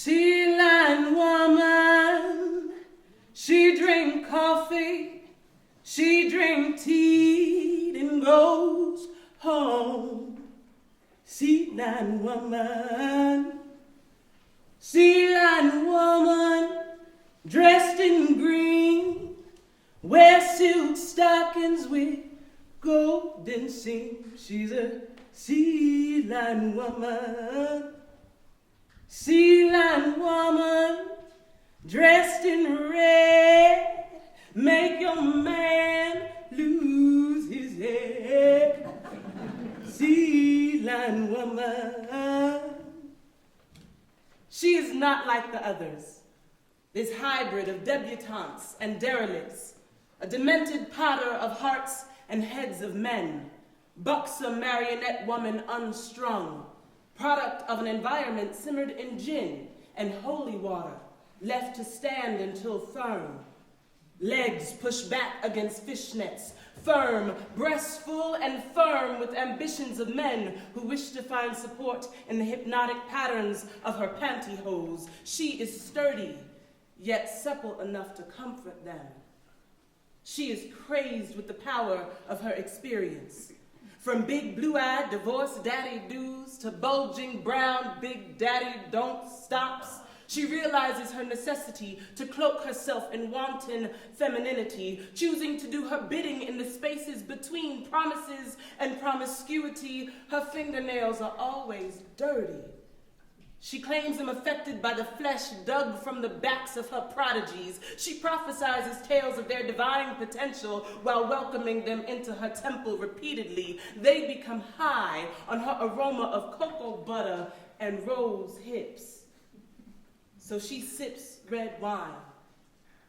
Sea lion woman, she drink coffee, she drink tea, and goes home. Sea lion woman, dressed in green, wear silk stockings with golden seams. She's a sea lion woman. Sea lion woman, dressed in red, make your man lose his head. Sea lion woman. She is not like the others, this hybrid of debutantes and derelicts, a demented potter of hearts and heads of men, buxom marionette woman unstrung, product of an environment simmered in gin and holy water, left to stand until firm. Legs pushed back against fishnets, firm, breasts full and firm with ambitions of men who wish to find support in the hypnotic patterns of her pantyhose. She is sturdy, yet supple enough to comfort them. She is crazed with the power of her experience. From big blue-eyed divorced daddy do's to bulging brown big daddy don't stops, she realizes her necessity to cloak herself in wanton femininity, choosing to do her bidding in the spaces between promises and promiscuity. Her fingernails are always dirty. She claims them affected by the flesh dug from the backs of her prodigies. She prophesizes tales of their divine potential while welcoming them into her temple repeatedly. They become high on her aroma of cocoa butter and rose hips. So she sips red wine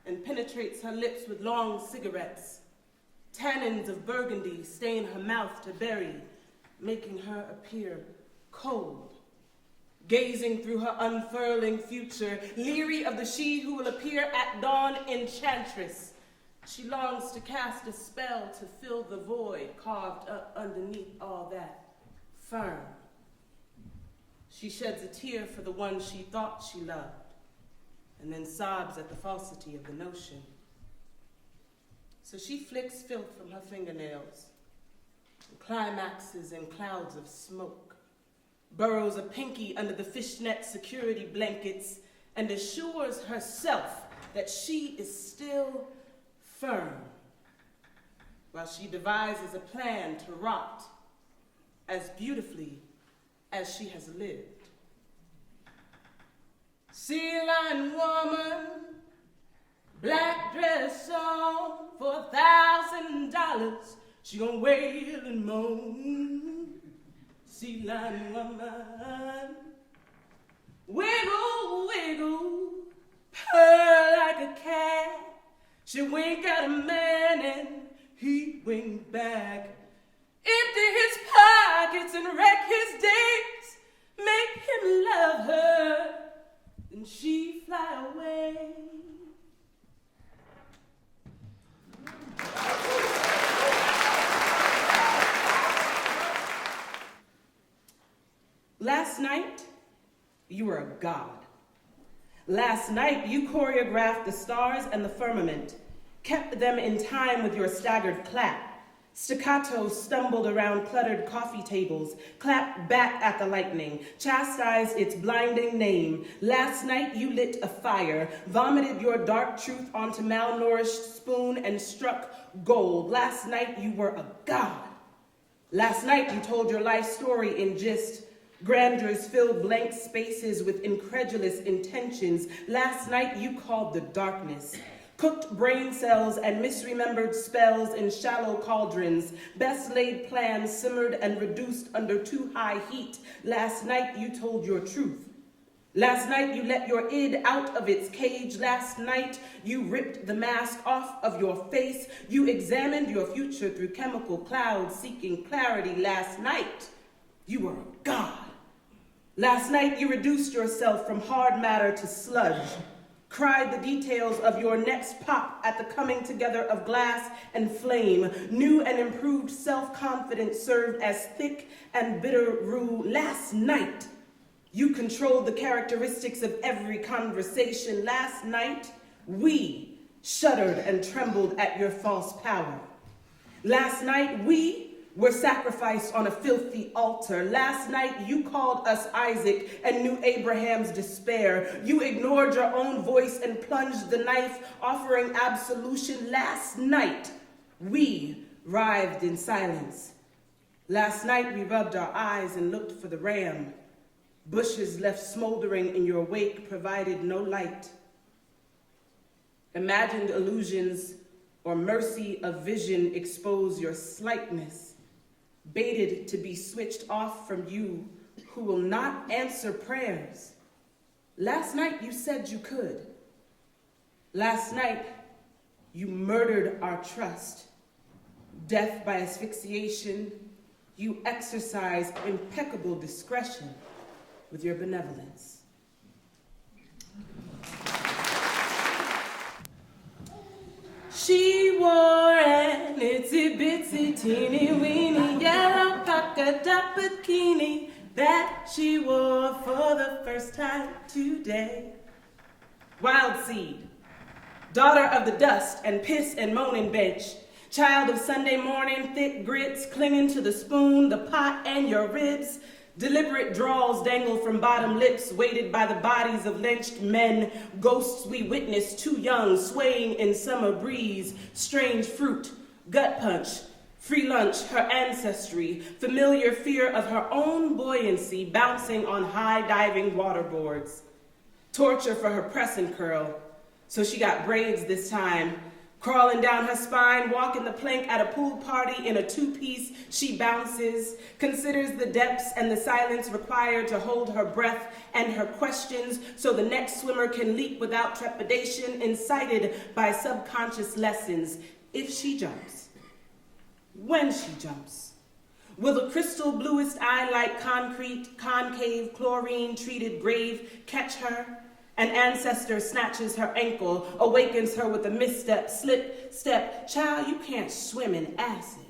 and penetrates her lips with long cigarettes. Tannins of burgundy stain her mouth to berry, making her appear cold. Gazing through her unfurling future, leery of the she who will appear at dawn, enchantress, she longs to cast a spell to fill the void carved up underneath all that firm. She sheds a tear for the one she thought she loved, and then sobs at the falsity of the notion. So she flicks filth from her fingernails, and climaxes in clouds of smoke, burrows a pinky under the fishnet security blankets, and assures herself that she is still firm, while she devises a plan to rot as beautifully as she has lived. Sea lion woman, black dress on for $1,000. She gon' wail and moan. Sea lion woman, wiggle, wiggle, purr like a cat. She wink at a man and he wink back. Empty his pockets and wreck his days. Make him love her, then she fly away. Last night, you were a god. Last night, you choreographed the stars and the firmament, kept them in time with your staggered clap. Staccato stumbled around cluttered coffee tables, clapped back at the lightning, chastised its blinding name. Last night, you lit a fire, vomited your dark truth onto malnourished spoon, and struck gold. Last night, you were a god. Last night, you told your life story in gist. Grandeurs filled blank spaces with incredulous intentions. Last night you called the darkness. Cooked brain cells and misremembered spells in shallow cauldrons. Best laid plans simmered and reduced under too high heat. Last night you told your truth. Last night you let your id out of its cage. Last night you ripped the mask off of your face. You examined your future through chemical clouds seeking clarity. Last night you were a god. Last night you reduced yourself from hard matter to sludge, cried the details of your next pop at the coming together of glass and flame. New and improved self-confidence served as thick and bitter rue. Last night You controlled the characteristics of every conversation. Last night, we shuddered and trembled at your false power. Last night, we were sacrificed on a filthy altar. Last night, you called us Isaac and knew Abraham's despair. You ignored your own voice and plunged the knife, offering absolution. Last night, we writhed in silence. Last night, we rubbed our eyes and looked for the ram. Bushes left smoldering in your wake provided no light. Imagined illusions or mercy of vision expose your slightness. Baited to be switched off from you who will not answer prayers. Last night you said you could. Last night you murdered our trust. Death by asphyxiation, you exercise impeccable discretion with your benevolence. She wore an itsy bitsy teeny weeny yellow polka dot bikini that she wore for the first time today. Wild seed, daughter of the dust and piss and moaning bench, child of Sunday morning, thick grits clinging to the spoon, the pot, and your ribs. Deliberate draws dangle from bottom lips, weighted by the bodies of lynched men. Ghosts we witness too young, swaying in summer breeze. Strange fruit, gut punch, free lunch, her ancestry. Familiar fear of her own buoyancy, bouncing on high diving waterboards. Torture for her press and curl, so she got braids this time. Crawling down her spine, walking the plank at a pool party in a two-piece, she bounces, considers the depths and the silence required to hold her breath and her questions so the next swimmer can leap without trepidation, incited by subconscious lessons. If she jumps, when she jumps, will the crystal bluest eye like concrete, concave, chlorine-treated grave catch her? An ancestor snatches her ankle, awakens her with a misstep, slip, step. Child, you can't swim in acid.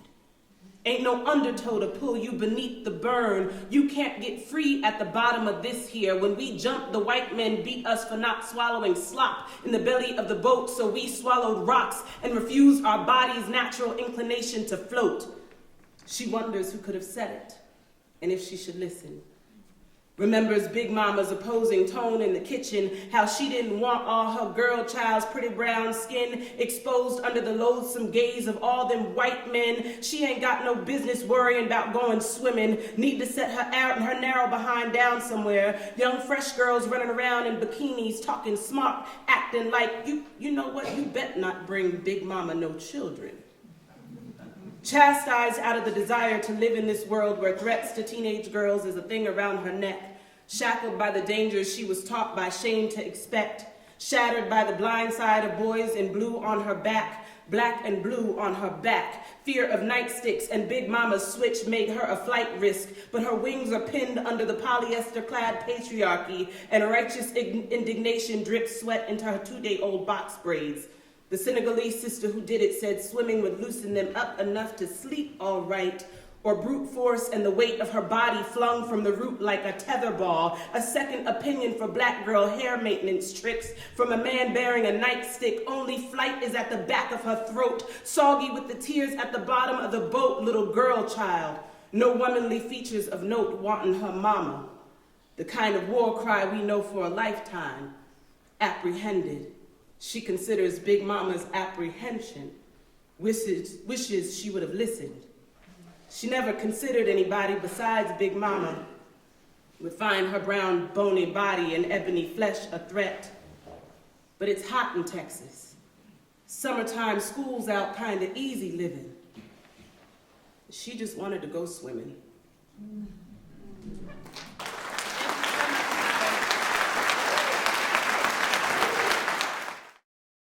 Ain't no undertow to pull you beneath the burn. You can't get free at the bottom of this here. When we jumped, the white men beat us for not swallowing slop in the belly of the boat, so we swallowed rocks and refused our body's natural inclination to float. She wonders who could have said it, and if she should listen. Remembers Big Mama's opposing tone in the kitchen, how she didn't want all her girl child's pretty brown skin exposed under the loathsome gaze of all them white men. She ain't got no business worrying about going swimming, need to set her narrow behind down somewhere. Young fresh girls running around in bikinis, talking smart, acting like, you know what, you bet not bring Big Mama no children. Chastised out of the desire to live in this world where threats to teenage girls is a thing around her neck, shackled by the dangers she was taught by shame to expect, shattered by the blind side of boys in blue on her back, black and blue on her back. Fear of nightsticks and Big Mama's switch made her a flight risk, but her wings are pinned under the polyester-clad patriarchy, and righteous indignation drips sweat into her 2-day-old box braids. The Senegalese sister who did it said swimming would loosen them up enough to sleep all right, or brute force and the weight of her body flung from the root like a tetherball. A second opinion for black girl hair maintenance tricks from a man bearing a nightstick. Only flight is at the back of her throat, soggy with the tears at the bottom of the boat, little girl child. No womanly features of note wanting her mama. The kind of war cry we know for a lifetime. Apprehended. She considers Big Mama's apprehension, wishes she would have listened. She never considered anybody besides Big Mama would find her brown, bony body and ebony flesh a threat. But it's hot in Texas. Summertime, school's out, kind of easy living. She just wanted to go swimming.